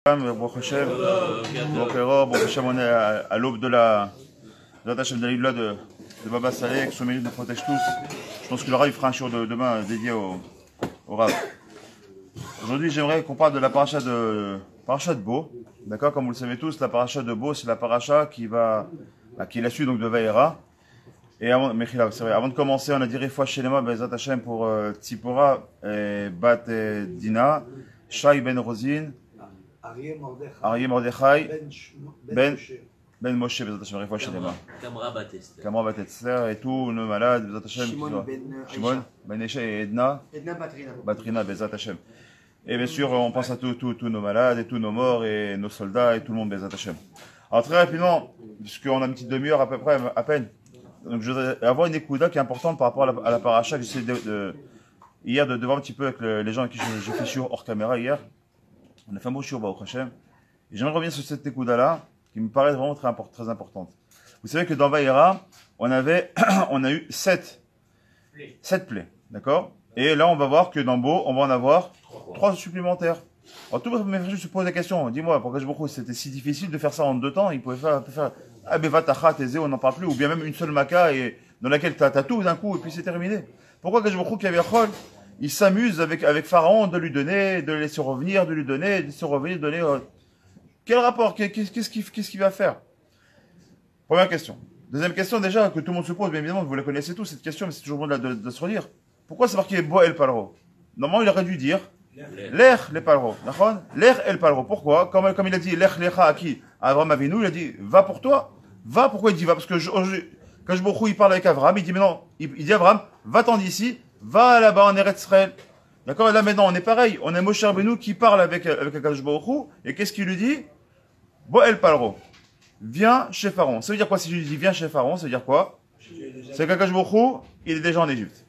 Baruch Hashem, Baruch Hashem, on est à l'aube de la tâche de l'île de Baba Saleh, que son mérite nous protège tous. Je pense que le Rav fera un show demain dédié au Rav. Aujourd'hui, j'aimerais qu'on parle de la paracha de Bo. D'accord, comme vous le savez tous, la paracha de Bo, c'est la paracha qui est la suite donc de Vaïra. Et avant de commencer, on a dit Refoua Shelema Bezat Hashem pour Tzipora Bat Dina, Shai Ben Rosin, Aryeh Mordechai, Ben Moshe Bezat Hashem, Refoua Shelema, Kamra Bat Esther et tous nos malades Bezat Hashem, Shimon Ben Eshe et Edna Batrina Bezat Hashem. Et bien sûr, on pense à tous nos malades et tous nos morts et nos soldats et tout le monde Bezat Hashem. Alors très rapidement, puisqu'on a une petite demi-heure à peu près, à peine. Donc je voudrais avoir une écouda qui est importante par rapport à la paracha que j'essaie hier de voir un petit peu avec les gens avec qui j'ai fait shiur hors caméra hier. On a fait un beau shiur Baruch Hashem. Et j'aimerais revenir sur cette écouda là qui me paraît vraiment très importante. Vous savez que dans Vaïra, on a eu 7 plaies, d'accord? Et là on va voir que dans Bo, on va en avoir 3 supplémentaires. Alors tout le monde se pose la question, dis-moi, pourquoi c'était si difficile de faire ça en 2 temps? Il pouvait faire Abeva Tezé, on n'en parle plus, ou bien même une seule maca et dans laquelle tu as tout d'un coup et puis c'est terminé. Pourquoi Kajbourou qui avait Chol, il s'amuse avec Pharaon de lui donner, de le laisser revenir, de lui donner, de laisser revenir, de donner. Quel rapport? Qu'est-ce qu'il va faire? Première question. Deuxième question, déjà, que tout le monde se pose, bien évidemment, vous la connaissez tous cette question, mais c'est toujours bon de se redire. Pourquoi c'est marqué Bo El Palro? Normalement, il aurait dû dire L'Ech le Palro. L'Ech El Palro. Pourquoi? Comme il a dit L'Ech Lecha à qui? À Abraham Avinu, il a dit va pour toi. Va, pourquoi il dit va? Parce que quand il parle avec Abraham, il dit mais non, il dit Abraham, va-t'en d'ici, va là-bas en Eretz Israël. D'accord? Et là maintenant, on est pareil. On est Moshe Rabbeinu qui parle avec Akadosh Baruch Hu, et qu'est-ce qu'il lui dit? Bo El Palro. Viens chez Pharaon. Ça veut dire quoi si je lui dis viens chez Pharaon? Ça veut dire quoi? C'est qu'Akadosh Baruch Hu, il est déjà en Égypte.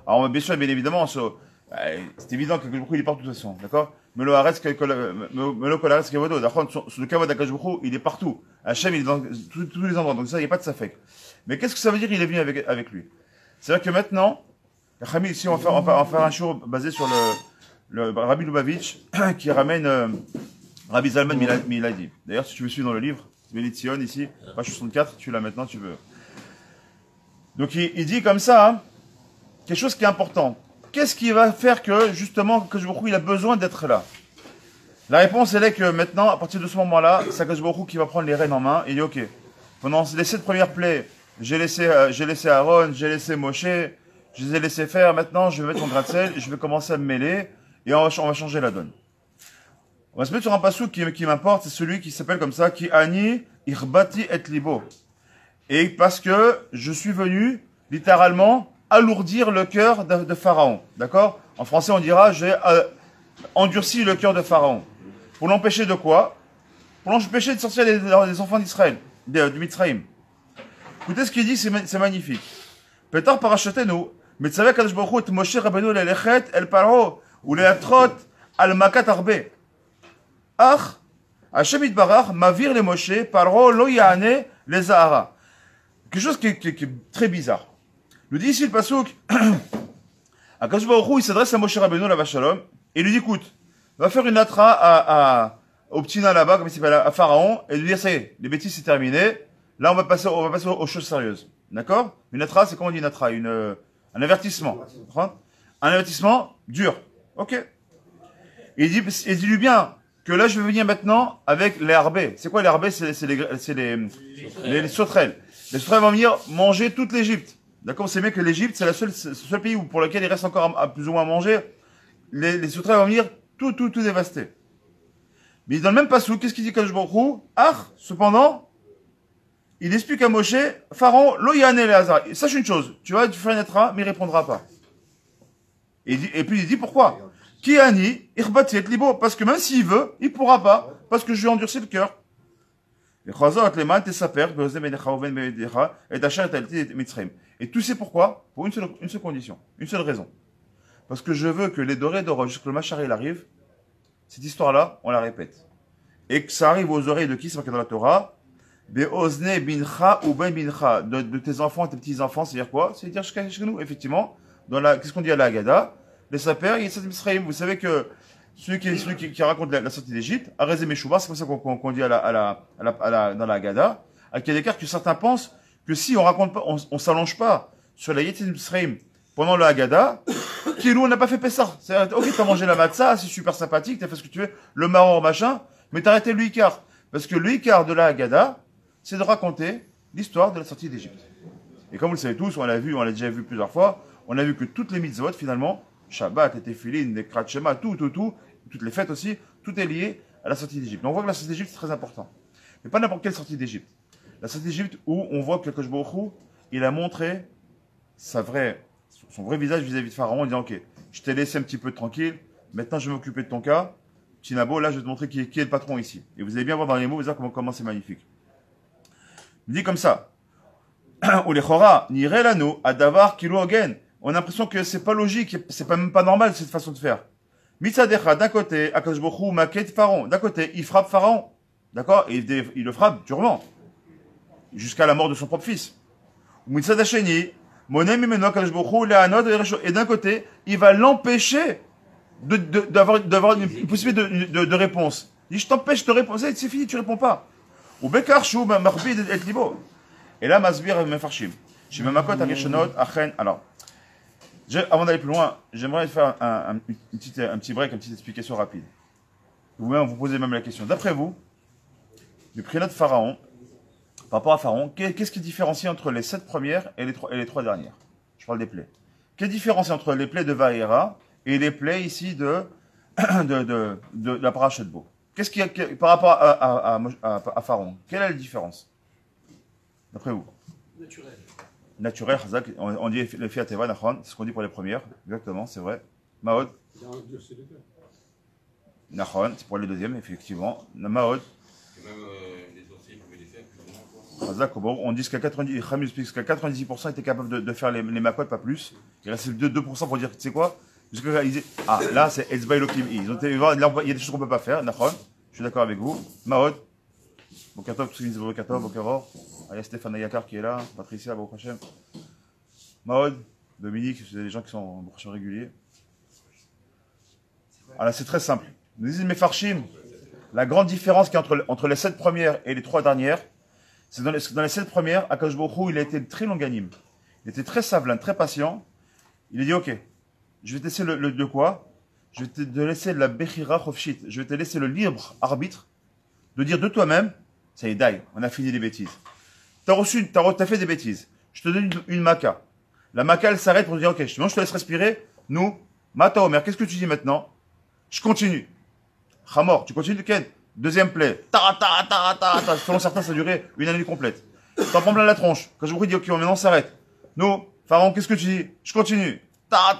Alors bien sûr, bien évidemment, c'est évident que il est partout de toute façon, d'accord? Mais le Haaretz, le Kolaretz Kavodo, d'accord? Sur le Kavod d'Akadosh Baruch Hu, il est partout. Hachem, il est dans tous les endroits, donc ça, il n'y a pas de safek. Mais qu'est-ce que ça veut dire, il est venu avec lui? C'est-à-dire que maintenant, ici, on va faire un show basé sur le Rabbi Lubavitch, qui ramène Rabbi Zalman Miladi. D'ailleurs, si tu me suis dans le livre, Benitzion, ici, page 64, tu l'as maintenant, tu veux. Donc, il dit comme ça, hein, quelque chose qui est important. Qu'est-ce qui va faire que, justement, Akadosh Baruch Hu, il a besoin d'être là? La réponse, elle est que maintenant, à partir de ce moment-là, c'est Akadosh Baruch Hu qui va prendre les rênes en main. Et il dit, ok, pendant les 7 premières plaies, j'ai laissé Aaron, j'ai laissé Moshe, je les ai laissés faire. Maintenant, je vais mettre mon grain de sel, je vais commencer à me mêler, et on va changer la donne. On va se mettre sur un passou qui m'importe, c'est celui qui s'appelle comme ça, qui Ani Irbati et Libo. Et parce que je suis venu, littéralement, alourdir le cœur de Pharaon. D'accord? En français, on dira, j'ai endurci le cœur de Pharaon. Pour l'empêcher de quoi? Pour l'empêcher de sortir les enfants d'Israël, du Mitzrayim. Écoutez ce qu'il dit, c'est magnifique. Petar parachatenu, Mitzaveh Kadosh Baruch Hu et Moshe Rabbeinu lelechet el Paro, ou leatrot al makat arbe. Ach, Hashem itbarach, mavir le Moshe, Paro lo ya'ane le Zahara. Quelque chose qui est très bizarre. Il dit ici le pasouk, Akadosh Baruch Hu, il s'adresse à Moshe Rabbeinu la Shalom, et il lui dit, écoute, va faire une atra au petit nain là-bas, comme il s'appelle, à Pharaon, et lui dire, ça y est, les bêtises c'est terminé, là on va passer aux choses sérieuses. D'accord? Une atra, c'est comment on dit une atra? Un avertissement. Un avertissement dur. Ok. Il dit-lui bien que là je vais venir maintenant avec les harbés. C'est quoi les harbés? C'est les sauterelles. Les sauterelles vont venir manger toute l'Égypte. D'accord, c'est bien que l'Égypte, c'est le seul pays pour lequel il reste encore à plus ou moins à manger. Les sauterelles vont venir tout dévaster. Mais dans le même passou, qu'est-ce qu'il dit Kadosh Baruch Hu? Cependant, il explique à Moshe, Pharaon, lo yane le hazar. Sache une chose, tu vas faire une atra, mais il répondra pas. Et puis il dit pourquoi? Ki ani, irbati et libo. Parce que même s'il veut, il pourra pas. Parce que je lui ai endurci le cœur. Et tout c'est pourquoi? Pour une seule condition, une seule raison. Parce que je veux que les dorés d'or, jusqu'à le Machar il arrive, cette histoire-là, on la répète. Et que ça arrive aux oreilles de qui? C'est marqué dans la Torah. Be'ozne bincha ou ben bincha. De tes enfants, tes petits-enfants, c'est-à-dire quoi? C'est-à-dire chez nous, effectivement. Qu'est-ce qu'on dit à la Haggadah? Les sapeurs, vous savez que Celui qui raconte la sortie d'Égypte, Arezé Meshoubar, c'est comme ça qu'on dit dans la Haggadah, à Kedekar, que certains pensent que si on raconte pas, on s'allonge pas sur la Yetin Sreim pendant la Haggadah, Kilou, on n'a pas fait Pessah. C'est-à-dire, ok, t'as mangé la matzah, c'est super sympathique, t'as fait ce que tu veux, le maror, machin, mais t'as arrêté le Ikar. Parce que le Ikar de la Haggadah, c'est de raconter l'histoire de la sortie d'Égypte. Et comme vous le savez tous, on l'a déjà vu plusieurs fois, on a vu que toutes les mitzvot, finalement, Shabbat, les Tefillin, les Krat Shema, toutes les fêtes aussi, tout est lié à la sortie d'Égypte. On voit que la sortie d'Égypte, c'est très important. Mais pas n'importe quelle sortie d'Égypte. La sortie d'Égypte où on voit que Kosh Baruch Hu, il a montré son vrai visage vis-à-vis de Pharaon en disant, ok, je t'ai laissé un petit peu tranquille, maintenant je vais m'occuper de ton cas. Tinabo, là je vais te montrer qui est le patron ici. Et vous allez bien voir dans les mots, vous allez voir comment c'est magnifique. Il dit comme ça. Ou les Chora, niré lano, adavar kilo again. On a l'impression que c'est pas logique, c'est même pas normal cette façon de faire. Mitzadecha, d'un côté, Akadosh Baruch Hu maquette Pharaon. D'un côté, il frappe Pharaon. D'accord? Et il le frappe durement. Jusqu'à la mort de son propre fils. Mitzadasheni, monem imeno Akadosh Baruch Hu le'anot. Et d'un côté, il va l'empêcher d'avoir une possibilité de réponse. Il dit, je t'empêche de répondre. C'est fini, tu réponds pas. Ou bekar shu marbid et libo. Et là, Masbir Mefarshim. Chez Mamakot Arishonot, Achen. Alors, avant d'aller plus loin, j'aimerais faire un petit break, une petite explication rapide. Vous posez même la question. D'après vous, le prénom de Pharaon, par rapport à Pharaon, qu'est-ce qui différencie entre les 7 premières et les 3 dernières? Je parle des plaies. Quelle différence entre les plaies de Vaïra et les plaies ici de la paracha de Bo? Qu'est-ce qui par rapport à Pharaon? Quelle est la différence? D'après vous? Naturel, on dit le Fiat Eva, c'est ce qu'on dit pour les premières, exactement, c'est vrai. Mahod? Nachon, c'est pour les deuxièmes, effectivement. Mahod? Même les sorciers pouvaient les faire plus ou moins. On dit qu'à 90% étaient capables de faire les makot, pas plus. Il restait 2% pour dire, tu sais quoi? Ah, là, c'est Etzba Elohim. Ils ont été voir, il y a des choses qu'on ne peut pas faire, Nachon, je suis d'accord avec vous. Mahod? Bokatov, tous les Bokatov, Bokaror. Il y a Stéphane Ayakar qui est là, Patricia, Baruch Hashem. Mahod, Dominique, c'est des gens qui sont en Baruch réguliers. Alors c'est très simple. Nous disons Mefarshim, la grande différence qu'il y a entre les 7 premières et les 3 dernières, c'est dans les 7 premières, Akadosh Baruch Hu, il a été très longanime. Il était très sablin, très patient. Il a dit, ok, je vais te laisser de quoi? Je vais te laisser la Bechira Chofshit. Je vais te laisser le libre arbitre de dire de toi-même, ça y est, daï, on a fini les bêtises. T'as fait des bêtises. Je te donne une maca. La maca, elle s'arrête pour dire, ok, je te laisse respirer. Nous, Mata Omer, qu'est-ce que tu dis maintenant? Je continue. Hamor, tu continues, Ken. Deuxième play. Selon certains, ça a duré une année complète. T'en prends plein la tronche. Quand je vous dis, ok, maintenant on s'arrête. Nous, Pharaon, qu'est-ce que tu dis? Je continue. À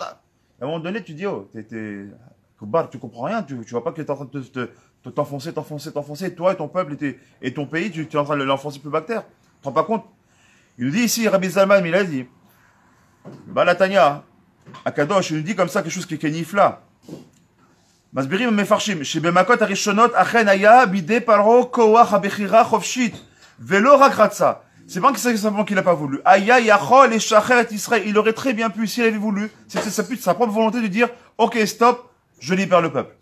un moment donné, tu dis, oh, tu comprends rien. Tu vois pas que t'es en train de t'enfoncer. Toi et ton peuple et ton pays, tu es en train de l'enfoncer plus bactère. Tu te rends pas compte? Il nous dit ici, Rabbi Zalman, il a dit, Balatania, Akadosh, il nous dit comme ça quelque chose qui est nifla. Masbirim mefarshim, chez Bemakot Arishonot, Achen Aya, Bide Paro, Koach, Abechira, Chofshit, Velo Rakratsa. C'est pas que c'est simplement qu'il n'a pas voulu. Aya, Yachol et Shacher et Israël. Il aurait très bien pu, s'il avait voulu, c'était sa propre volonté de dire, ok, stop, je libère le peuple.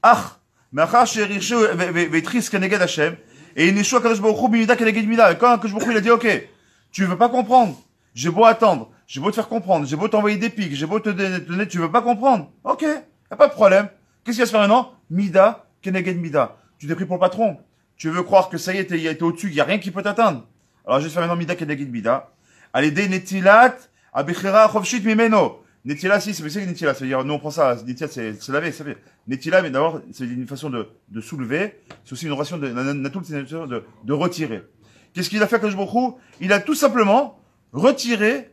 Ach, Machar, Sherishu, Vetris, Keneged Hashem. Et il échoue à Kadosh Baruch Hu, Bimida Keneged Mida. Et quand Kadosh Baruch Hu, il a dit, ok, tu veux pas comprendre. J'ai beau attendre. J'ai beau te faire comprendre. J'ai beau t'envoyer des pics. J'ai beau te donner, tu veux pas comprendre. Ok, y a pas de problème. Qu'est-ce qu'il va se faire maintenant? Mida Keneged Mida. Tu t'es pris pour le patron. Tu veux croire que ça y est, il été au-dessus, il n'y a rien qui peut t'atteindre. Alors je vais te faire maintenant Mida Keneged Mida. Allez, Netilat, Abechira Chofshit Mimeno. Netila, si, c'est Netila. C'est-à-dire, nous on prend ça, Netila, c'est laver, c'est fait. Netila, mais d'abord, c'est une façon de soulever. C'est aussi une relation de retirer. Qu'est-ce qu'il a fait, Kadosh Baruch Hu? Il a tout simplement retiré,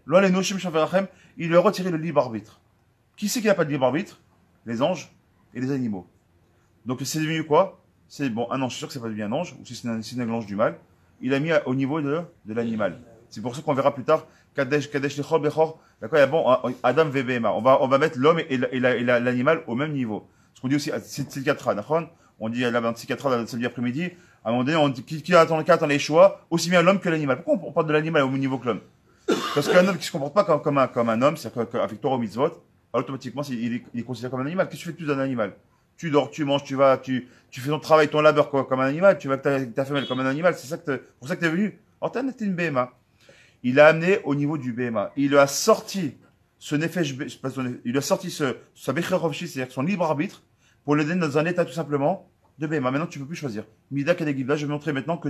il a retiré le libre arbitre. Qui c'est qui n'a pas de libre arbitre? Les anges et les animaux. Donc c'est devenu quoi? C'est bon, un ange, je suis sûr que c'est pas devenu un ange, ou si c'est un ange du mal. Il a mis au niveau de l'animal. C'est pour ça qu'on verra plus tard, Kadesh Lechor Bechor, d'accord, il y a bon, Adam Vebema. On va mettre l'homme et l'animal au même niveau. Ce qu'on dit aussi, c'est Tzikatra, d'accord? On dit là-bas, Tzikatra, le samedi après-midi, à un moment donné, on dit, qui attend les choix, aussi bien l'homme que l'animal. Pourquoi on parle de l'animal au même niveau que l'homme? Parce qu'un homme qui se comporte pas comme un homme, c'est-à-dire qu'avec Torah Mitzvot, alors automatiquement, il est considéré comme un animal. Qu'est-ce que tu fais de plus d'un animal? Tu dors, tu manges, tu vas, tu fais ton travail, ton labeur comme un animal, tu vas avec ta femelle comme un animal, c'est pour ça que tu es venu. Alors, t'es une BMA. Il l'a amené au niveau du BMA. Il lui a sorti ce nefesh, il lui a sorti sa Becher Rovshi, c'est-à-dire son libre arbitre, pour le donner dans un état tout simplement de BMA. Maintenant, tu peux plus choisir. Mida Kadegivla, je vais montrer maintenant que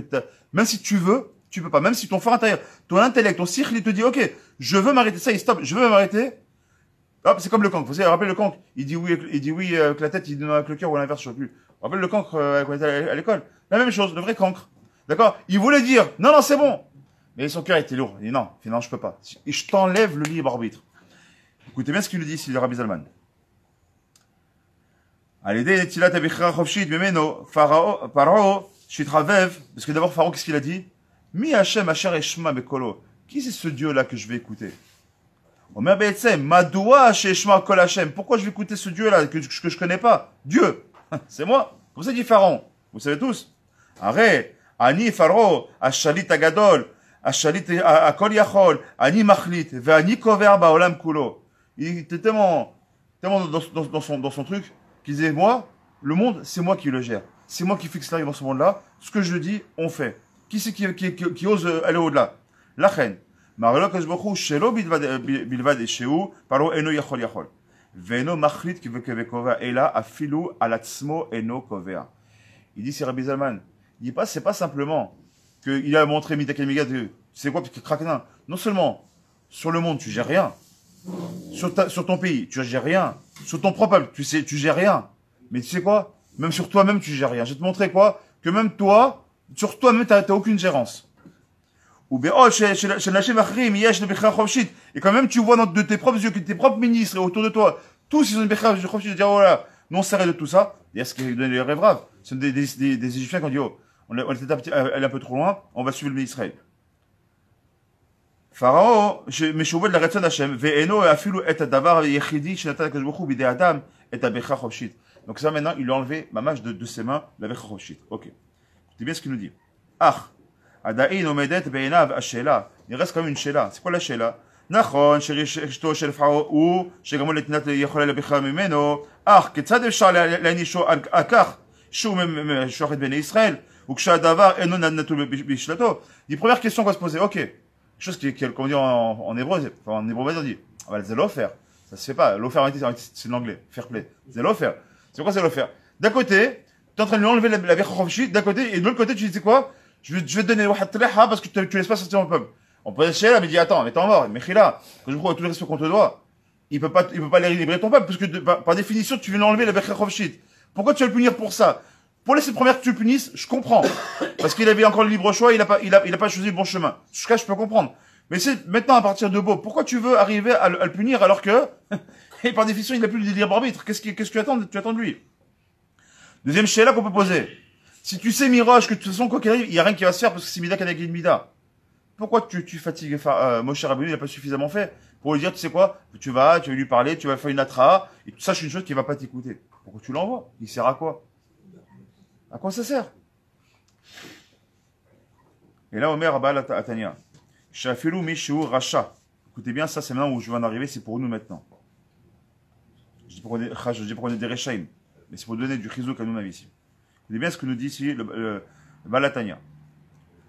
même si tu veux, tu peux pas. Même si ton fort intérieur, ton intellect, ton cycle, il te dit, ok, je veux m'arrêter, ça, il stop, je veux m'arrêter. Hop, c'est comme le cancre. Vous savez, rappelez le cancre. Il dit oui avec la tête, il dit non avec le cœur ou l'inverse, je sais plus. Rappelez le cancre quand on était à l'école. La même chose, le vrai cancre. D'accord? Il voulait dire, non, c'est bon. Mais son cœur était lourd. Il dit non, je peux pas. Et je t'enlève le libre arbitre. Écoutez bien ce qu'il nous dit ici, le Rabbi Zalman. Parce que d'abord, Pharaon, qu'est-ce qu'il a dit? Mi Hashem Asher Eshma Bekolo. Qui c'est ce Dieu-là que je vais écouter? Omer Be'etzem, Madoua Sheshma Kol Hashem. Pourquoi je vais écouter ce Dieu-là que je connais pas? Dieu. C'est moi. Comme ça dit Pharaon. Vous savez tous. Arrête. Ani Pharaon, Ashalit Agadol, Ashalit Akol Yachol, Ani Machlit, Ve'ani Kover Ba'olam Kulo. Il était tellement dans son truc qu'il disait, moi, le monde, c'est moi qui le gère. C'est moi qui fixe la vie dans ce monde-là. Ce que je dis, on fait. Qui c'est qui ose aller au-delà? La reine. Marelo Kazbochou, Shelo Bilvad et Sheu, Paro Eno Yachol Yachol. Veno Machlit qui veut que Vekova est là, Afilou Alatzmo Eno Kovea. Il dit, c'est Rabbi Zalman. Il dit pas, c'est pas simplement qu'il a montré Mitakamiga, c'est quoi, parce que Krakena. Non seulement, sur le monde, tu gères rien. Sur ton pays, tu gères rien. Sur ton propre peuple, tu gères rien. Mais tu sais quoi? Même sur toi-même, tu gères rien. Je vais te montrer quoi? Que même toi, sur toi-même, t'as aucune gérance. Et quand même, tu vois de tes propres yeux que tes propres ministres et autour de toi, tous ils ont une Becher Rovshi de dire, oh là, non, s'arrête de tout ça. Et est-ce qu'ils donnent les rêves raves? Ce sont des Égyptiens qui ont dit, oh, on est allé un peu trop loin, on va suivre le Israël. Pharaon, Meshouvel la Retzon Hashem, Ve'eno afilu et davar yechidi shenatan HaKadosh Baruch Hu bidei Adam et Becher Rovshi. Donc ça maintenant, il lui a enlevé mamage de ses mains la Becher Rovshi. Ok. Écoutez bien ce qu'il nous dit. Ah, Adaïn omedet be'enav ashela. Il reste quand même une shela. C'est quoi la shela? נכון שרשתו של פרעה הוא שגרמו לתנת יכולה לבכלל ממנו, אך כיצד אפשר להענישו על כך שהוא שוחט בני ישראל וכשהדבר אינו נתון בשלטו? Die première question qu'on va se poser, ok, chose qu'on dit en hébreu, en hébreu on dit, c'est l'offert, ça se fait pas, l'offert c'est l'anglais, fair play, c'est l'offert. C'est quoi c'est l'offert? D'un côté, tu es en train de lui enlever la Becher Rovshi, d'un côté, et de l'autre côté tu dis quoi? Je vais te donner le Wahat Tleha parce que tu laisses pas sortir mon peuple. On peut essayer là, mais dis attends, mais t'es mort, mais Khila, que je crois tout le respect qu'on te doit, il peut pas libérer ton peuple, parce que par définition, tu viens d'enlever la Becher Rovshi. Pourquoi tu vas le punir pour ça? Pour laisser première que tu le punisses, je comprends. Parce qu'il avait encore le libre choix, il a pas choisi le bon chemin. Ce cas, je peux comprendre. Mais c'est maintenant à partir de Beau, pourquoi tu veux arriver à le punir alors que, et par définition, il n'a plus le libre arbitre? Qu'est-ce que tu attends de lui? Deuxième chéla qu'on peut poser. Si tu sais, Miroche, que de toute façon, quoi qu'il arrive, il n'y a rien qui va se faire parce que c'est Mida Kanagin Mida. Pourquoi tu fatigues Moshe Rabbeinu, il n'a pas suffisamment fait pour lui dire, tu sais quoi, tu vas lui parler, tu vas faire une atra, et tu saches une chose qui ne va pas t'écouter. Pourquoi tu l'envoies? Il sert à quoi? À quoi ça sert? Et là, Omer Abba Atania. Shafilu Mishu Racha. Écoutez bien, ça c'est maintenant où je vais en arriver, c'est pour nous maintenant. Je dis pour qu'on est des Rechaim, mais c'est pour donner du chizouk à nous ici. Écoutez bien ce que nous dit ici le Balatania.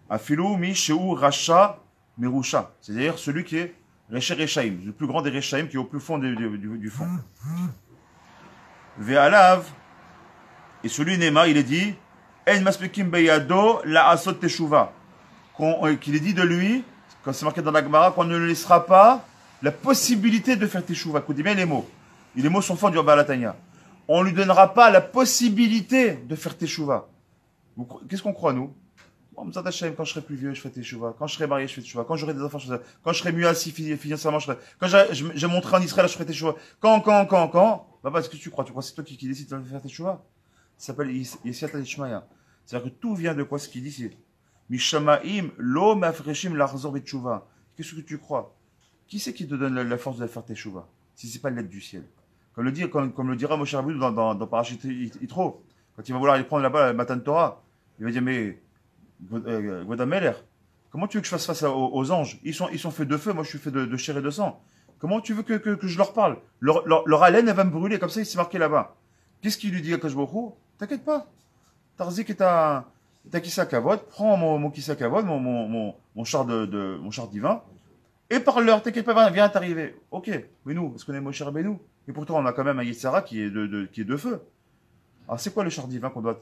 Afilu Mishu Racha Merusha. C'est-à-dire celui qui est Recha Rechaim, le plus grand des Rechaim qui est au plus fond du fond. Ve'alav. Et celui Nema, il est dit En Maspekim Beyado La Asot Teshuva. Qu'il est dit de lui, comme c'est marqué dans la Gemara, qu'on ne laissera pas la possibilité de faire Teshuva. Écoutez bien les mots. Et les mots sont forts du Balatania. On ne lui donnera pas la possibilité de faire Teshuva. Qu'est-ce qu'on croit, nous? Quand je serai plus vieux, je ferai Teshuva. Quand je serai marié, je ferai Teshuva. Quand j'aurai des enfants, je ferai Teshuva. Quand je serai mieux assis financièrement, je ferai. Quand je monterai en Israël, je ferai Teshuva. Quand Bah, est-ce que tu crois? Tu crois que c'est toi qui décides de faire Teshuva? Ça s'appelle Yesiata Ishmaya. C'est-à-dire que tout vient de quoi? Ce qu'il dit, c'est Mishamaim lo mafreshim larzor betchouva. Qu'est-ce que tu crois? Qui c'est qui te donne la force de faire Teshuva? Si c'est pas l'aide du ciel. Comme le dira Moshe Rabbeinu dans Parashit Yitro. Quand il va vouloir aller prendre là-bas la Matan Torah, il va dire, mais Godameler, comment tu veux que je fasse face aux anges? Ils sont faits de feu, moi je suis fait de chair et de sang. Comment tu veux que je leur parle? Leur haleine, elle va me brûler, comme ça, il s'est marqué là-bas. Qu'est-ce qu'il lui dit à Kajboku? T'inquiète pas. Tarzik et ta Kissa Kavod, prends mon Kissa Kavod, mon char mon char divin, et parle-leur, t'inquiète pas, viens t'arriver. Ok, mais nous, est-ce qu'on est Moshe Rabbeinu? Et pourtant, on a quand même un Yetzara qui est de feu. Alors, c'est quoi le char divin qu'on doit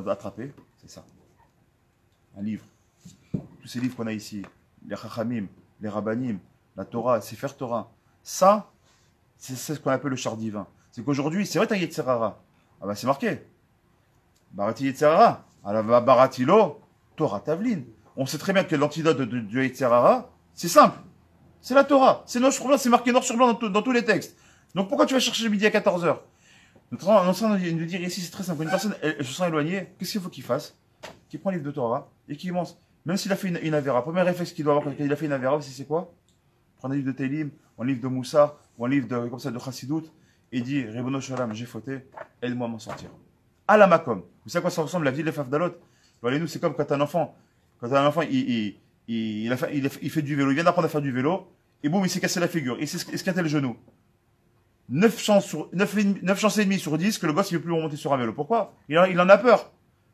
attraper? C'est ça. Un livre. Tous ces livres qu'on a ici, les Chachamim, les Rabbanim, la Torah, Sefer Torah. Ça, c'est ce qu'on appelle le char divin. C'est qu'aujourd'hui, c'est vrai, t'as Yetzirara. Ah ben, c'est marqué. Barati Yetzirara. Alors, Baratilo, Torah Tavlin. On sait très bien que l'antidote du Yetzirara, c'est simple. C'est la Torah. C'est noir sur blanc, c'est marqué noir sur blanc dans tous les textes. Donc pourquoi tu vas chercher le midi à 14h? Notre enseignant nous dire ici, c'est très simple. Quand une personne elle se sent éloignée, qu'est-ce qu'il faut qu'il fasse? Qu'il prend le livre de Torah et qu'il commence. Même s'il a fait une Avera, premier réflexe qu'il doit avoir quand il a fait une Avera, c'est quoi? Prendre un livre de Télim, ou un livre de Moussa, ou un livre comme ça de Chassidout, et dire, Rebono Shalom, j'ai fauté, aide-moi à m'en sortir. À la Makom. Vous savez à quoi ça ressemble la vie de l'Efafdalot? Nous, c'est comme quand un enfant, il fait du vélo, il vient d'apprendre à faire du vélo, et boum, il s'est cassé la figure, il s'est esquinté le genou. 9 chances et demie sur 10 que le gosse il veut plus remonter sur un vélo. Pourquoi? Il en a peur.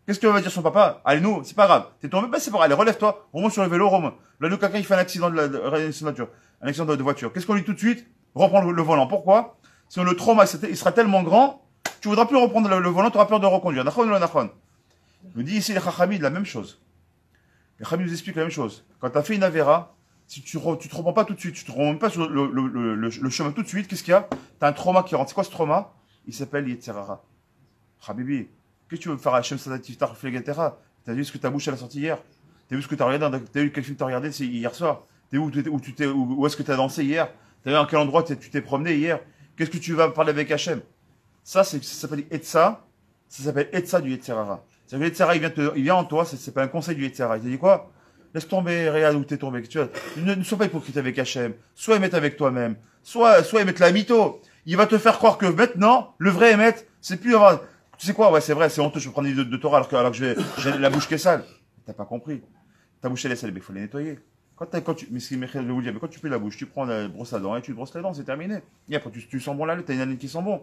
Qu'est-ce que va dire son papa? Allez, nous, c'est pas grave. T'es tombé, ben c'est pas grave. Allez, relève-toi, remonte sur le vélo, remonte. Là, nous, quelqu'un, il fait un accident un accident de voiture. Qu'est-ce qu'on lui dit tout de suite? Reprends le volant. Pourquoi? Sinon, le trauma, il sera tellement grand, tu voudras plus reprendre le volant, tu auras peur de reconduire. Nachon ou nachon? Nous dit ici les Chachamim la même chose. Les Chachamim nous expliquent la même chose. Quand tu as fait une Avera, si tu te reprends pas tout de suite, tu te remontes pas sur le chemin tout de suite, qu'est-ce qu'il y a? Tu as un trauma qui rentre. C'est quoi ce trauma? Il s'appelle Yetzirara. Habibi, qu'est-ce que tu veux faire à Hachem Sadatif Tarflegatera? T'as vu ce que ta bouche elle a sorti hier? T'as vu ce que t'as regardé? T'as vu quel film t'as regardé hier soir? T'es où est-ce que t'as dansé hier? T'as vu à quel endroit tu t'es promené hier? Qu'est-ce que tu vas parler avec Hachem? Ça s'appelle Etza. Ça s'appelle Etza du Yetzirara. C'est-à-dire que Yetzirara, il vient en toi, c'est pas un conseil du Yetzirara. Il te dit quoi? Laisse tomber, regarde où t'es tombé. Tu vois, ne sois pas hypocrite avec Hachem. Soit émettre avec toi-même. Soit émettre la mytho. Il va te faire croire que maintenant, le vrai émettre, c'est plus avoir. Tu sais quoi? Ouais, c'est vrai, c'est honteux. Je peux prendre des livres de Torah alors que j'ai la bouche qui est sale. T'as pas compris. Ta bouche elle est sale, mais il faut la nettoyer. Quand tu fais la bouche, tu prends la brosse à dents et tu te brosses les dents, c'est terminé. Et après, tu sens bon la laine, t'as une haleine qui sent bon.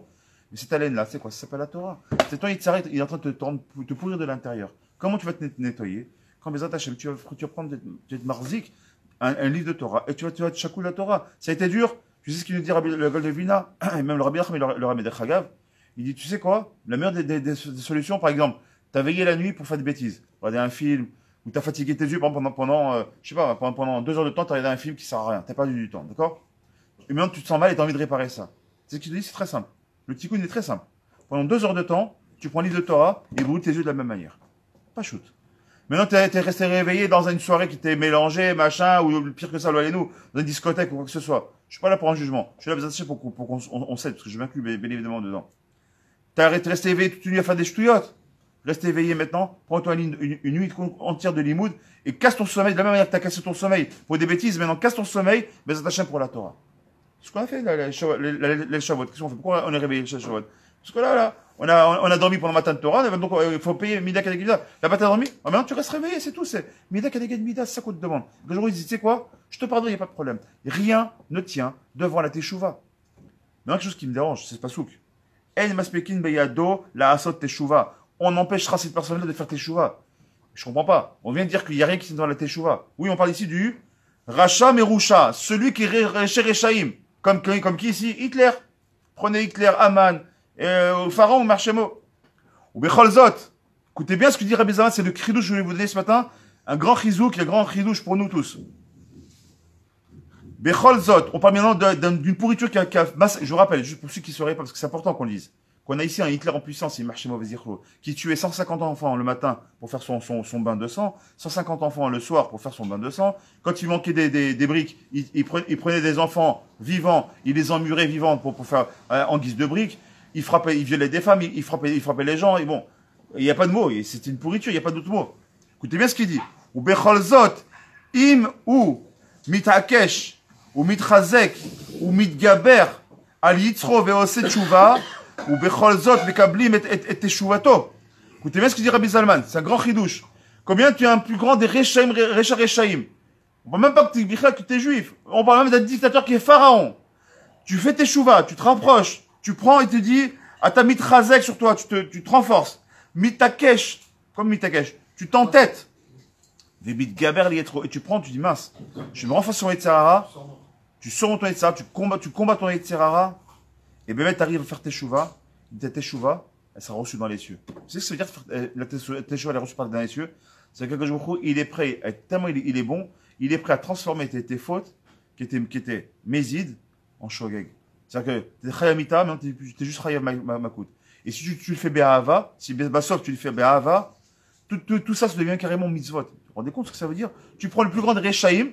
Mais cette haleine-là, c'est quoi? Ça s'appelle la Torah. C'est toi, il s'arrête, il est en train de te pourrir de l'intérieur. Comment tu vas te nettoyer? Quand Bézat Hachem, tu vas prendre des marzik, un livre de Torah, et tu vas te chacouler la Torah. Ça a été dur. Tu sais ce qu'il nous dit le Gol de Vina, et même le Rabbi Nachman, le Rabbi Chagav. Il dit, tu sais quoi? La meilleure des solutions, par exemple, t'as veillé la nuit pour faire des bêtises. Regarder un film, ou t'as fatigué tes yeux pendant je sais pas, pendant 2 heures de temps, t'as regardé un film qui sert à rien. T'as perdu du temps, d'accord? Et maintenant, tu te sens mal et t'as envie de réparer ça. C'est ce qu'il te dit, c'est très simple. Le tikkun est très simple. Pendant 2 heures de temps, tu prends un livre de Torah et brûle tes yeux de la même manière. Pas shoot. Maintenant, t'es resté réveillé dans une soirée qui t'est mélangée, machin, ou pire que ça, nous, dans une discothèque ou quoi que ce soit. Je suis pas là pour un jugement. Je suis là pour qu'on s'aide, parce que je m'inclus bien évidemment dedans. T'es resté éveillé toute une nuit à faire des ch'touillottes. Reste éveillé maintenant, prends-toi une nuit entière de limoud et casse ton sommeil de la même manière que t'as cassé ton sommeil pour des bêtises. Maintenant, casse ton sommeil, mais Hachem pour la Torah. C'est ce qu'on a fait, les Shavuot. Qu'est-ce qu'on fait? Pourquoi on est réveillé les Shavuot? Parce que là, on a dormi pendant le matin de Torah, donc il faut payer Mida Kadeged Mida. Là-bas, t'as dormi, maintenant tu restes réveillé, c'est tout. C'est Mida Kadeged Mida, c'est ça qu'on te demande. Aujourd'hui, ils disent, tu sais quoi? Je te pardonne, il n'y a pas de problème. Rien ne tient devant la Teshuvah. Maintenant, quelque chose qui me dérange, c'est pas souk. En maspekin beyado la asot teshuva. On empêchera cette personne-là de faire teshuva. Je comprends pas. On vient de dire qu'il n'y a rien qui est dans la teshuva. Oui, on parle ici du Racha Merusha, celui qui est Reché Rechaim. Comme qui ici? Hitler. Prenez Hitler, Aman, Pharaon ou Marchemo. Ou Becholzot. Écoutez bien ce que dit Rabbi Zaman, c'est le chidouche que je voulais vous donner ce matin. Un grand chizouk, un grand chidouche pour nous tous. Becholzot, on parle maintenant d'une pourriture qui a je vous rappelle, juste pour ceux qui ne sauraient pas, parce que c'est important qu'on le dise, qu'on a ici un Hitler en puissance, il marchait mauvais qui tuait 150 enfants le matin pour faire son bain de sang, 150 enfants le soir pour faire son bain de sang. Quand il manquait des briques, il prenait des enfants vivants, il les emmurait vivants pour faire en guise de briques. Il frappait, il violait des femmes, il frappait les gens, et bon, il n'y a pas de mots, c'était une pourriture, il n'y a pas d'autre mot. Écoutez bien ce qu'il dit. Ou Becholzot, im ou mitakesh, ou mitchazek, ou mitgaber, al yitzro veose tshuva, ou becholzot mekablim et teshuvato. Écoutez bien ce que dit Rabbi Zalman, c'est un grand chidouche. Combien tu es un plus grand des Rechaim? On parle même pas que tu es juif. On parle même d'un dictateur qui est pharaon. tu fais tes chouvas, tu te rapproches, tu prends et tu dis, à ta mitrazek sur toi, tu te renforces. Mitakesh, comme Mitakesh, tu t'entêtes. Des bits gaber lietro, et tu prends, tu dis, mince, je me renforce sur Yetzirara, tu surmontes ton Yetzirara, tu combats ton Yetzirara, et ben tu arrives à faire tes chouvas, ta teshuva, elle sera reçue dans les cieux. Tu sais ce que ça veut dire, la teshuva, elle est reçue dans les cieux? C'est que Baruch il est prêt, tellement il est bon, il est prêt à transformer tes fautes, qui étaient mésides, en shogeg. C'est-à-dire que tu es chayamita, mais tu es juste chayam makout. Et si tu le fais be'ahava, si basov tu le fais be'ahava, tout ça devient carrément mitzvot. Vous vous rendez compte ce que ça veut dire? Tu prends le plus grand des rechaim,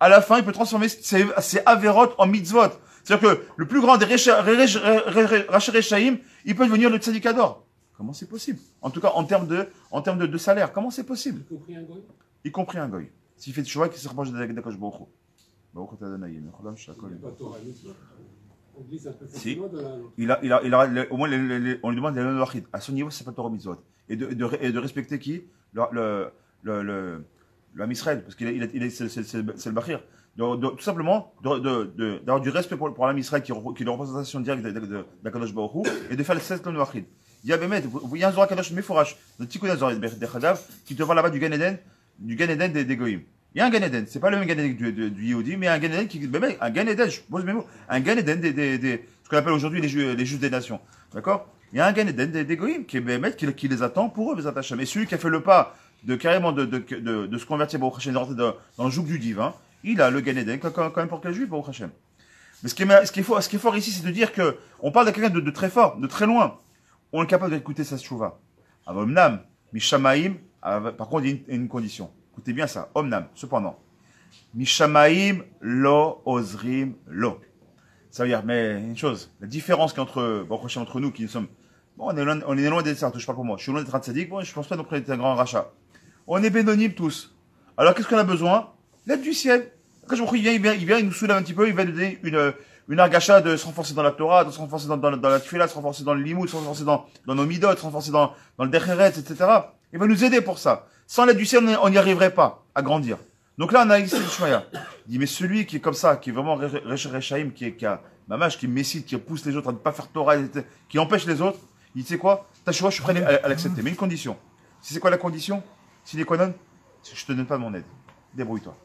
à la fin, il peut transformer ses averot en mitzvot. C'est-à-dire que le plus grand des rechaim, il peut devenir le tzadikador. Comment c'est possible? En tout cas, en termes de salaire, comment c'est possible? Y compris un goy? Y compris un goy. S'il fait de choix, qu'il se rapproche d'Akadosh Baruch Hu. Baruch Hu Adonai, Chodam Shakol. Il n'y a pas Torah mitzvah. On glisse un peu Si. facilement dans la... Au moins, on lui demande les Léon Wachid. À ce niveau, c'est pas Torah Mitzvot. Et de respecter qui? L'Am Israël. Parce qu'il c'est le Bachir. Tout simplement, d'avoir du respect pour l'Am Israël qui est la représentation directe d'Akadosh Baruch Hu et de faire le 16 Léon Wachid. Il y a un Zohar Kadosh Meforash, un petit coup d'un Zohar Bechadav, qui te voit là-bas du Gan Eden des Goïm. Il y a un Gan Eden, c'est pas le même Gan Eden du Yehudi, mais un Gan Eden un Gan Eden, je pose mes mots, un Gan Eden ce qu'on appelle aujourd'hui les Juifs des nations. D'accord? Il y a un Gan Eden des Goïm qui les attend pour eux, les attachés. Mais celui qui a fait le pas carrément de se convertir Baruch Hashem, dans le joug du divin, il a le Gan Eden comme n'importe quel Juif Baruch Hashem. Mais ce qui est fort ici, c'est de dire que on parle de quelqu'un de très fort, de très loin. On est capable d'écouter sa tchouva. Omnam, Mishamaim, par contre, il y a une condition. Écoutez bien ça. Omnam, cependant. Mishamaim lo ozrim lo. Ça veut dire, mais une chose, la différence entre nous qui sommes. Bon, on est loin d'être ça, je parle pour moi. Je suis loin d'être un tzaddik, bon, je pense pas non plus d'être un grand rachat. On est bénonymes tous. Alors qu'est-ce qu'on a besoin? L'aide du ciel. Quand je me il vient, il nous soulève un petit peu, il va nous donner une argacha de se renforcer dans la Torah, de se renforcer dans la tefila, de se renforcer dans le limoud, de se renforcer dans nos midot, de se renforcer dans le decheret, etc. Il va nous aider pour ça. Sans l'aide du ciel, on n'y arriverait pas à grandir. Donc là, on a ici le Shmaya. Il dit, mais celui qui est comme ça, qui est vraiment Rechaim, qui est messite, qui pousse les autres à ne pas faire Torah, qui empêche les autres, il dit, tu sais quoi, ta choix, je suis prêt à l'accepter. Mais une condition. C'est quoi la condition? Si les konon, je te donne pas mon aide. Débrouille-toi.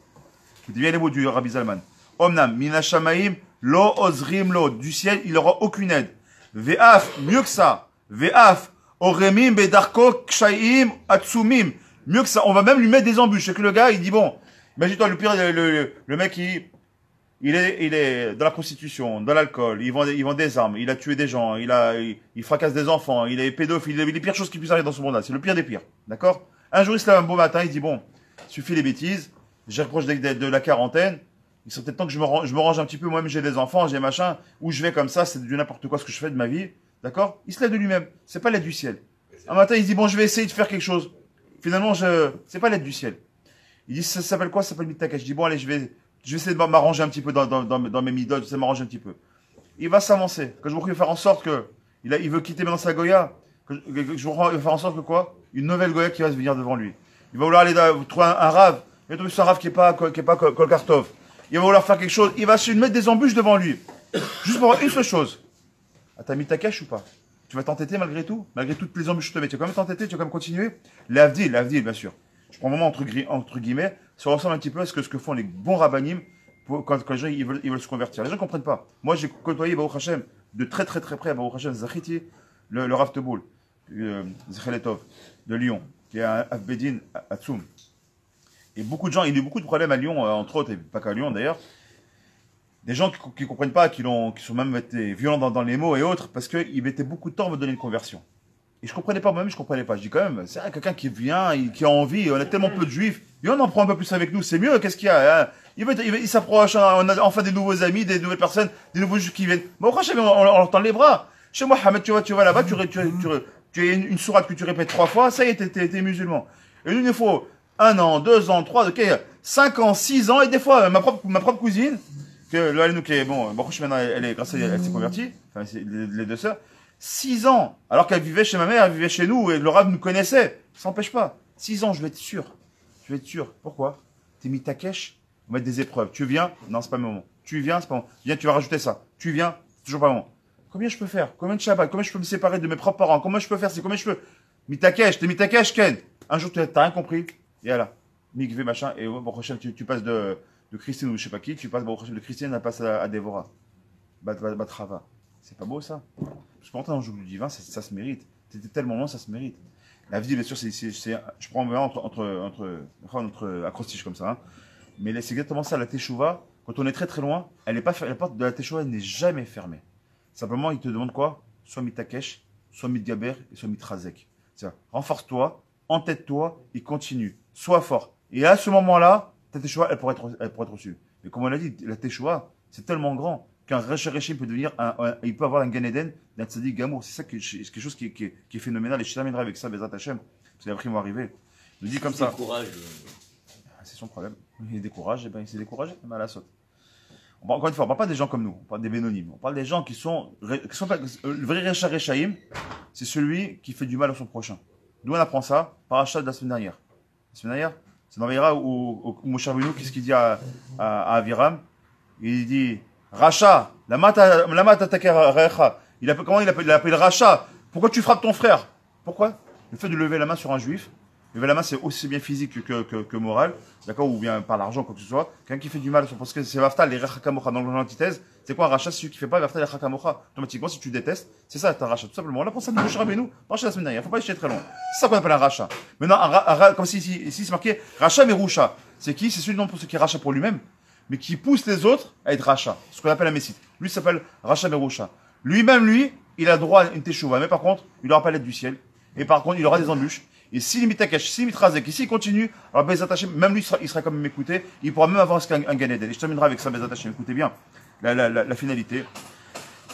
Tu dis bien les mots du Rabbi Zalman. Omnam, minashamaim, lo ozrim lo. Du ciel, il n'aura aucune aide. Ve'af, mieux que ça. Ve'af, oremim bedarko kshaim atsumim. Mieux que ça, on va même lui mettre des embûches. C'est que le gars, il dit, bon, imagine-toi, le pire, le mec, il est dans la prostitution, dans l'alcool, il vend des armes, il a tué des gens, il fracasse des enfants, il est pédophile, il a les pires choses qui puissent arriver dans ce monde-là. C'est le pire des pires. D'accord? Un jour, il se lève un beau matin, il dit, bon, suffit les bêtises, j'ai reproche de la quarantaine, il serait peut-être temps que je me range un petit peu, moi-même j'ai des enfants, j'ai machin, où je vais comme ça, c'est du n'importe quoi ce que je fais de ma vie. D'accord? Il se lève de lui-même. C'est pas l'aide du ciel. Un matin, il se dit, bon, je vais essayer de faire quelque chose. Finalement, c'est pas l'aide du ciel. Il dit, ça s'appelle quoi? Ça s'appelle Mittakash. Je dis, bon, allez, je vais essayer de m'arranger un petit peu dans mes midot, je vais essayer de m'arranger un petit peu. Il va s'avancer. Que je veux faire en sorte que, il veut quitter maintenant sa Goya. Que je veux faire en sorte que quoi? Une nouvelle Goya qui va se venir devant lui. Il va vouloir aller trouver un rave. Il va trouver un rave qui est pas Kolkartov. Il va vouloir faire quelque chose. Il va se mettre des embûches devant lui. Juste pour une seule chose. Ah, t'as mis ta cache ou pas? Tu vas t'entêter malgré tout? Malgré toutes les embûches que tu te mets, tu vas quand même t'entêter, tu vas quand même continuer? L'avdil, bien sûr. Je prends vraiment entre guillemets, ça ressemble un petit peu à ce que font les bons rabbanim quand les gens ils veulent se convertir. Les gens ne comprennent pas. Moi, j'ai côtoyé Baruch Hashem de très près à Baruch Hashem Zachiti, le Rav Teboul, Zecheletov, de Lyon, qui est un Avbedin à Tsoum. Et beaucoup de gens, il y a eu beaucoup de problèmes à Lyon, entre autres, et pas qu'à Lyon d'ailleurs. Des gens qui ne comprennent pas, qui sont même été violents dans les mots et autres, parce qu'ils mettaient beaucoup de temps à me donner une conversion. Et je ne comprenais pas moi-même, je ne comprenais pas. Je dis quand même, c'est quelqu'un qui vient, qui a envie, on a tellement peu de juifs, et on en prend un peu plus avec nous, c'est mieux, qu'est-ce qu'il y a hein? Il s'approche, on a enfin des nouveaux amis, des nouvelles personnes, des nouveaux juifs qui viennent. Bon, on leur tend les bras. Chez moi, Hamed, tu vas là-bas, tu as une sourate que tu répètes 3 fois, ça y est, t'es musulman. Et nous, il faut 1 an, 2 ans, 3, 5 ans, 6 ans, et des fois, ma propre cousine, que le qui est bon, maintenant, grâce à elle s'est convertie, enfin, les deux sœurs, 6 ans, alors qu'elle vivait chez ma mère, elle vivait chez nous, et le Rav nous connaissait, ça n'empêche pas. 6 ans, je vais être sûr. Pourquoi? T'es mis ta cache, on va mettre des épreuves. Tu viens? Non, c'est pas le moment. Tu viens, c'est pas le moment. Viens, tu vas rajouter ça. tu viens, c'est toujours pas bon. Combien je peux faire? Combien de Shabbat? Combien je peux me séparer de mes propres parents? Comment je peux faire? C'est combien je peux? Mitakesh, t'es Mitakesh, Ken. Un jour, t'as rien compris. Et là, Mikvé, machin, et bon, prochain, tu passes de Christine ou je sais pas qui, tu passes de Christine, elle passe à Dévora. Batrava. C'est pas beau ça? Je peux rentrer dans le joug du divin, ça se mérite. C'était tellement loin, ça se mérite. La vie, bien sûr, je prends vraiment entre acrostiches comme ça. Hein. Mais c'est exactement ça, la Teshuvah. Quand on est très très loin, la porte de la Teshuvah n'est jamais fermée. Simplement, il te demande quoi? Soit Mitakesh, soit Mitgaber et soit Mitrazek. Renforce-toi, entête-toi et continue. Sois fort. Et à ce moment-là, ta Teshuvah, elle pourrait être reçue. Mais comme on l'a dit, la Teshuvah, c'est tellement grand qu'un Rechareshi peut devenir il peut avoir un Gan Eden d'un Tzadik Gamour. C'est ça c'est quelque chose qui est phénoménal. Et je terminerai avec ça, Bezrat Hashem, parce que après ils vont arriver. Je le dis comme ça. C'est son problème. Il décourage, et ben il s'est découragé, mal à la saute. Encore une fois, on ne parle pas des gens comme nous, on parle des bénonymes. On parle des gens qui sont le vrai Recharechaim, c'est celui qui fait du mal à son prochain. D'où on apprend ça? Parachat de la semaine dernière. La semaine dernière, c'est dans Vaïra où Moshe Rabbeinu, qu'est-ce qu'il dit à Aviram? Il dit Racha, comment il appelle Racha? Pourquoi tu frappes ton frère? Pourquoi? Le fait de lever la main sur un juif, lever la main c'est aussi bien physique que moral, d'accord, ou bien par l'argent, quoi que ce soit. Quelqu'un qui fait du mal, parce que c'est Vaftal, les Rechakamocha, dans l'antithèse, c'est quoi un Racha? C'est celui qui fait pas Vaftal, les Rechakamocha. Automatiquement, si tu détestes, c'est ça, c'est un Racha, tout simplement. On apprend ça de Moshe Rabbeinu, Racha la semaine dernière, il faut pas y aller très loin. C'est ça qu'on appelle un Racha. Maintenant, comme ici c'est marqué Racha Merusha. C'est qui? C'est celui non pour ceux qui est Racha pour lui-même, mais qui pousse les autres à être Racha. Ce qu'on appelle un Messite. Lui s'appelle Racha Merusha. Lui-même, il a droit à une Teshuvah, mais par contre, il n'aura pas l'aide du ciel. Et par contre, il aura des embûches. Et s'il Mitakesh, s'il Mitrazek, et s'il continue, alors Bezat Hashem, même lui, il sera quand même écouté. Il pourra même avoir un Gan Eden. Et je terminerai avec ça, Bezat Hashem. Écoutez bien la finalité.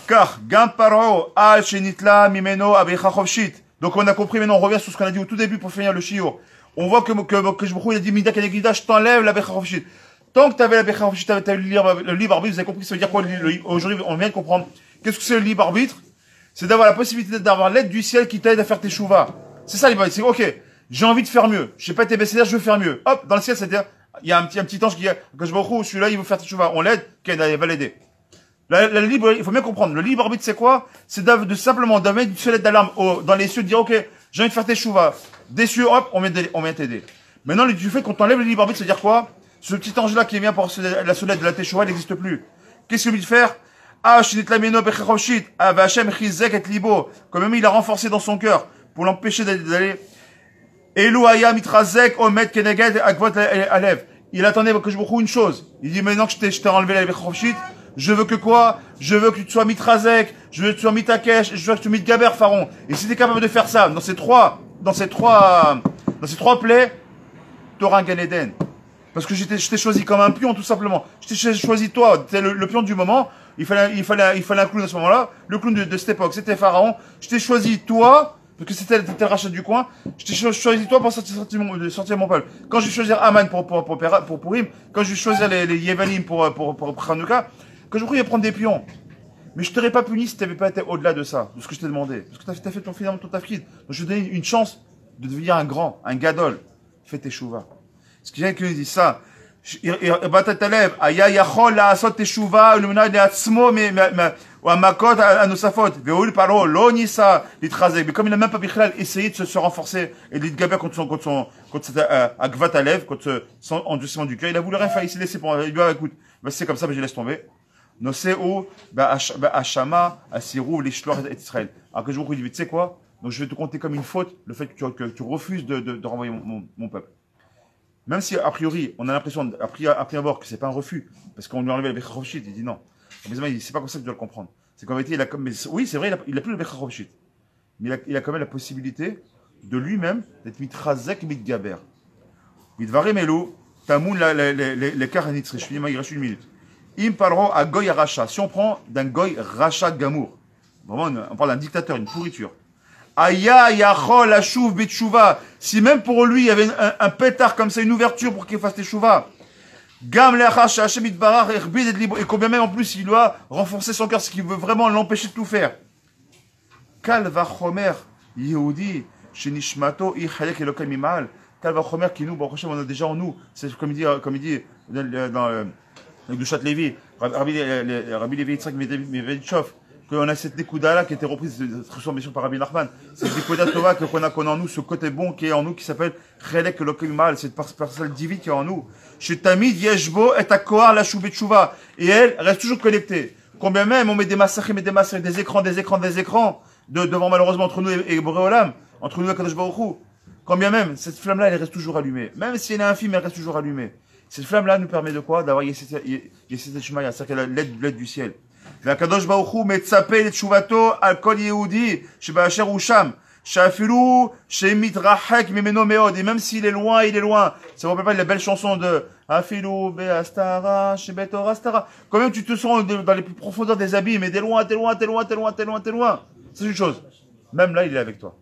Car, Gam Paro, Al Shenitla, Mimeno, Abecha Chovshit. Donc on a compris, maintenant on revient sur ce qu'on a dit au tout début pour finir le shiur. On voit que il a dit Mida Kenegida, je t'enlève la Becha Chovshit. Tant que tu avais la Becha Chovshit, tu avais le libre arbitre, vous avez compris, ça veut dire quoi aujourd'hui, on vient de comprendre. Qu'est-ce que c'est le libre arbitre? C'est d'avoir la possibilité d'avoir l'aide du ciel qui t'aide à faire tes chouvas. C'est ça, c'est ok, j'ai envie de faire mieux. Je sais pas tes BCDR, je veux faire mieux. Hop, dans le ciel, c'est-à-dire, il y a un petit ange qui dit, que je me celui-là, il veut faire tes chouvas. On l'aide, il va l'aider. La libre, il faut bien comprendre. Le libre arbitre, c'est quoi? C'est de simplement d'avoir une sonnette d'alarme dans les cieux, de dire, ok, j'ai envie de faire tes chouvas. Des cieux, hop, on vient t'aider. Maintenant, du fait qu'on t'enlève le libre arbitre, c'est-à-dire quoi? Ce petit ange-là qui vient pour la sonnette de la teshuva, il n'existe plus. Qu'est-ce qu'il a envie de faire? Quand même, il a renforcé dans son cœur pour l'empêcher d'aller. Il attendait que je vous une chose. Il dit maintenant que je t'ai enlevé la Bechrovshit, je veux que quoi? Je veux que tu sois mitrazek, je veux que tu sois mitakesh, je veux que tu mitgaber, Pharaon. Et si tu es capable de faire ça, dans ces trois plaies, tu auras un Gan Eden. Parce que je t'ai choisi comme un pion, tout simplement. Je t'ai choisi toi, t'es le pion du moment. Il fallait un clown à ce moment-là. Le clown de cette époque, c'était Pharaon. Je t'ai choisi toi, parce que c'était le rachat du coin. Je t'ai choisi toi pour sortir mon peuple. Quand je vais choisir Aman pour Purim, quand je vais choisir les Yevanim pour Hanouka, quand je vais prendre des pions. Mais je t'aurais pas puni si tu n'avais pas été au-delà de ça, de ce que je t'ai demandé. Parce que tu as fait finalement ton tafkid. Donc je te donne une chance de devenir un grand, un gadol. Fais tes chouvas. Ce qui vient que nous dit ça. Mais comme il n'a même pas essayé de se renforcer et de gaber contre cette agvat alev, contre son endurcissement du cœur, il a voulu rien faire, il s'est laissé pour il dit écoute, c'est comme ça, je laisse tomber. Noseu Ashama Asirou l'Ishloar et Israël. Alors que je vous dis, tu sais quoi? Donc je vais te compter comme une faute le fait que tu refuses de renvoyer mon peuple. Même si, a priori, on a l'impression, a priori abord, que c'est pas un refus, parce qu'on lui a enlevé le Bechachrovshit, il dit non. Mais c'est pas comme ça que tu dois le comprendre. C'est qu'en vérité, oui, c'est vrai, il a plus le Bechachrovshit. Mais il a quand même la possibilité de lui-même d'être mitrazek mitgaber. Mitvarem elo, tamoun l'écart anitzri. Je finis, il reste une minute. Im parlera à goy racha. Si on prend d'un goy racha gamour, vraiment, on parle d'un dictateur, une pourriture. Aya yachol ashuv betshuva. Si même pour lui il y avait un pétard comme ça, une ouverture pour qu'il fasse teshuva. Gam lechash Hashem itbarach erbid et libo. Et combien même en plus il doit renforcer son cœur, ce qui veut vraiment l'empêcher de tout faire. Kal vachomer Yehudi shenishmato ichalek elokam imal. Kal vachomer qui nous, bon prochain on a déjà en nous. C'est comme il dit dans avec Gdushat Lévi, Rabbi Lévi Yitzhak Mevedichov, qu'on a cette Nekuda-là qui a été reprise de transformation par Rabbi Nachman. C'est Nekuda Tova qu'on a en nous, ce côté bon qui est en nous, qui s'appelle Chelek Elokim Mal, cette parcelle divine qui est en nous. Chez Tamid Yeshbo et Akoar la Shubetshuva. Et elle reste toujours connectée. Combien même on met des massacres, des écrans, devant malheureusement entre nous et Boréolam, entre nous et Kadosh Baruch Hu. Combien même, cette flamme-là, elle reste toujours allumée. Même si elle est infime, elle reste toujours allumée. Cette flamme-là nous permet de quoi? D'avoir Yeset Shemaya, c'est-à-dire l'aide du ciel. והקדוש ברוך הוא מצפה לתשובתו על כל יהודי שבאשר הוא שם, שאפילו שמתרחק ממנו מאוד, et même s'il est loin, ça vous rappelle pas les belles chansons de Afilou Beastara, Shebetor Astara, quand même tu te sens dans les plus profondeurs des abîmes, mais t'es loin, c'est une chose, même là il est avec toi.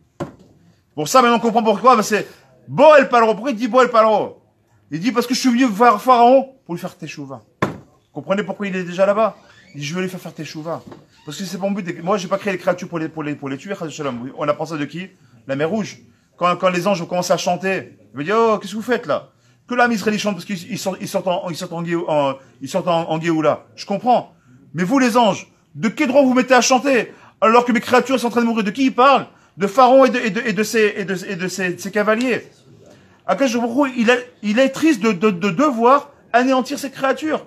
Pour ça maintenant on comprend pourquoi, c'est Bo El Palro, pourquoi il dit Bo El Palro? Il dit parce que je suis venu voir Pharaon pour lui faire teshuva. Comprenez pourquoi il est déjà là-bas? Il dit, je veux les faire teshuva. Parce que c'est mon but. Moi, j'ai pas créé les créatures pour les tuer. On apprend ça de qui? La mer Rouge. Quand les anges ont commencé à chanter, ils me disent, oh, qu'est-ce que vous faites là? Que l'âme Israël chante parce qu'ils sortent en Géoula. Je comprends. Mais vous, les anges, de quel droit vous mettez à chanter alors que mes créatures sont en train de mourir? De qui ils parlent? De Pharaon et de ses cavaliers. Akash Baruch Hu, il est triste de devoir anéantir ces créatures.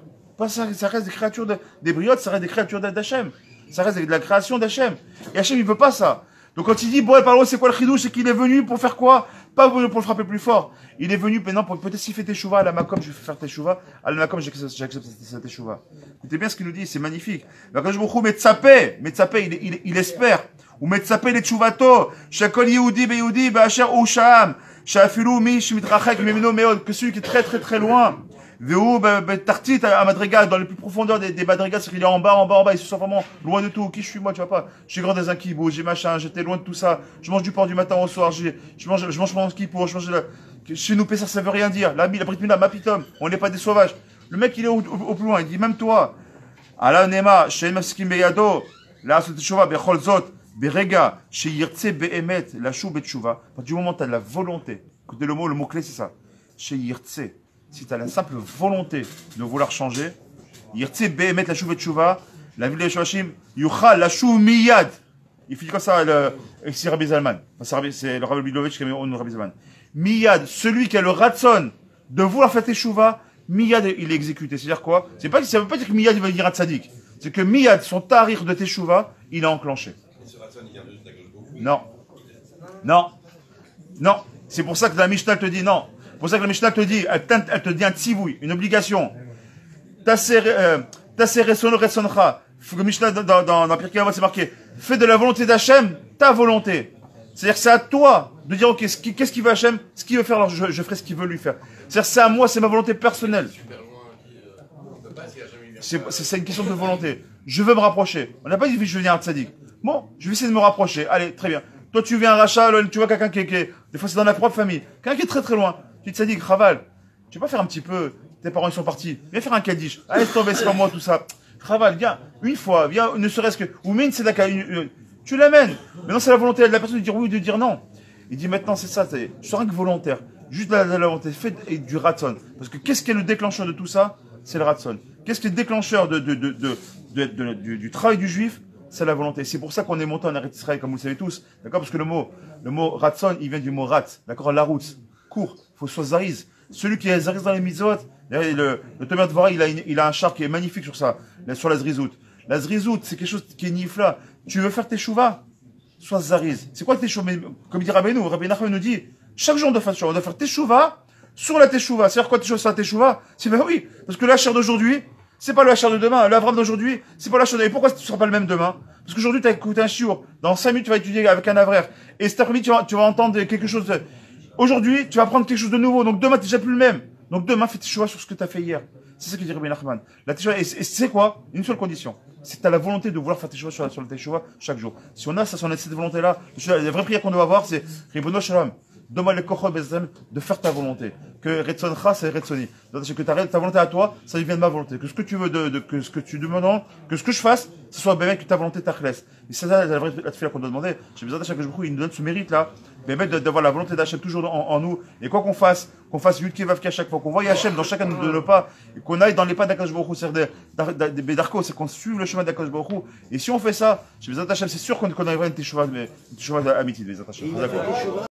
Ça reste des créatures des briottes, ça reste des créatures d'Hachem. Ça reste de la création d'Hachem. Et Hachem, il veut pas ça. Donc quand il dit, bon, parole, c'est quoi le chidouche? C'est qu'il est venu pour faire quoi? Pas pour le frapper plus fort. Il est venu maintenant pour peut-être s'il fait teshuva à la Makom, je vais faire teshuva. À la Makom, j'accepte cette teshuva. Écoutez bien ce qu'il nous dit, c'est magnifique. Quand je me Metzapé, il espère. Ou Metzapé les teshuvato, Shakol Yehudi be Yehudi be Asher Usham, Shafilu mi shmitrachek mimeno meod, que celui qui est très très très loin. Veu tartit à Madrigal, dans les plus profondeurs des Madrigal, c'est qu'il est en bas, il se sent vraiment loin de tout. Qui je suis moi, tu vois pas? Je suis grand dans un kibou, j'ai machin, j'étais loin de tout ça. Je mange du porc du matin au soir, je mange mon kibou, chez nous, Pessar, ça veut rien dire. La Brit Mila, ma pitom, on n'est pas des sauvages. Le mec, il est au plus loin, il dit, même toi, Ala Nema, Shem Skim Beyado, la Soteshova, Bechol Zot, Berega, chez Yirtse Behemet, la Chou Betchouva, du moment où tu as la volonté, écoutez le mot clé, c'est ça, chez Yirtse. Si tu as la simple volonté de vouloir changer, Yirtse Behemet la Chou Betchouva, la ville de Shoashim, Yuchal la Chou Miyad. Il fait comme ça, c'est Rabbi Zalman. C'est le Rabbi Bilovitch qui a mis au nom de Rabbi Zalman. Miyad, celui qui a le ratson de vouloir faire teshuva, Miyad, il est exécuté. C'est-à-dire quoi? Ça veut pas dire que Miyad, il va dire à Tzadik. C'est que Miyad, son tarir de teshuva, il a enclenché. Non. C'est pour ça que la Mishnah te dit non. C'est pour ça que la Mishnah te dit, elle te dit un tzivouï, une obligation. Tasser resono resoncha. Faut que Mishnah, dans Pirkei Avot, c'est marqué, fais de la volonté d'Hachem ta volonté. C'est-à-dire que c'est à toi de dire, ok, qu'est-ce qu'il veut Hachem? Ce qu'il veut faire, alors je ferai ce qu'il veut lui faire. C'est-à-dire c'est à moi, c'est ma volonté personnelle. C'est une question de volonté. Je veux me rapprocher. On n'a pas dit je veux venir à Tzadik. Bon, je vais essayer de me rapprocher. Allez, très bien. Toi, tu viens à Racha, tu vois quelqu'un qui est, des fois c'est dans la propre famille. Quelqu'un qui est très très loin. Tu te Tzadik, Chaval. Tu peux pas faire un petit peu, tes parents ils sont partis. Viens faire un Kaddish. Allez, tomber, c'est pas moi tout ça. Chaval, viens, une fois, viens, ne serait-ce que, ou mine, c'est d'accord, tu l'amènes. Maintenant, c'est la volonté de la personne de dire oui ou de dire non. Il dit maintenant, c'est ça, je serai que volontaire. Juste la volonté, fait et du ratson. Parce que qu'est-ce qui est le déclencheur de tout ça? C'est le ratson. Qu'est-ce qui est le déclencheur du travail du juif? C'est la volonté. C'est pour ça qu'on est monté en Eretz Israël, comme vous le savez tous. D'accord? Parce que le mot ratson, il vient du mot rat. D'accord? La route. Court. Faut soit zariz. Celui qui est zariz dans les mitzvot, le Tomer Dvorah, il a un char qui est magnifique sur ça, sur la zrizout. La zrizout, c'est quelque chose qui est nifla. Tu veux faire tes chouvas? Sois zariz. C'est quoi tes chouvas? Comme il dit Rabbeinu Nachman nous dit, chaque jour on doit faire tes chouvas sur la teshuva. C'est-à-dire quoi tes chouvas sur la teshuva? C'est ben oui, parce que la chair d'aujourd'hui, c'est pas la chair de demain. L'Avram d'aujourd'hui, c'est pas la chair de... Et pourquoi ce ne sera pas le même demain? Parce qu'aujourd'hui, tu as écouté un shiur. Dans 5 minutes, tu vas étudier avec un avraire. Et cet après-midi, tu vas entendre quelque chose de... Aujourd'hui, tu vas apprendre quelque chose de nouveau. Donc demain, tu n'es déjà plus le même. Donc demain, fais tes choix sur ce que tu as fait hier. C'est ça que dit Rabbi Nachman. La teshuva, et c'est quoi? Une seule condition. C'est que tu as la volonté de vouloir faire tes choix sur la teshuva chaque jour. Si on a ça, si on a cette volonté-là, la vraie prière qu'on doit avoir, c'est Ribono Shalom. donne-moi les kochot de faire ta volonté. Que Retzoncha, c'est Retzoni. Que ta volonté à toi, ça devient ma volonté. Que ce que tu veux, que ce que tu demandes, que ce que je fasse, ce soit bien que ta volonté t'achlesse. Et c'est ça la vraie tefila qu'on doit demander. J'ai besoin d'Hachem que il nous donne ce mérite-là. Mais d'avoir la volonté d'Hachem toujours en nous. Et quoi qu'on fasse Yud Kevavki à chaque fois, qu'on voie Hachem dans chacun de nos pas, et qu'on aille dans les pas d'Akadosh Baruch Hu, c'est-à-dire des Bedarko, c'est qu'on suive le chemin d'Akadosh Baruch Hu. Et si on fait ça, j'ai besoin d'Hachem, c'est sûr qu'on arrivera à une teshuva amitie, Bezat Hachem. D'accord.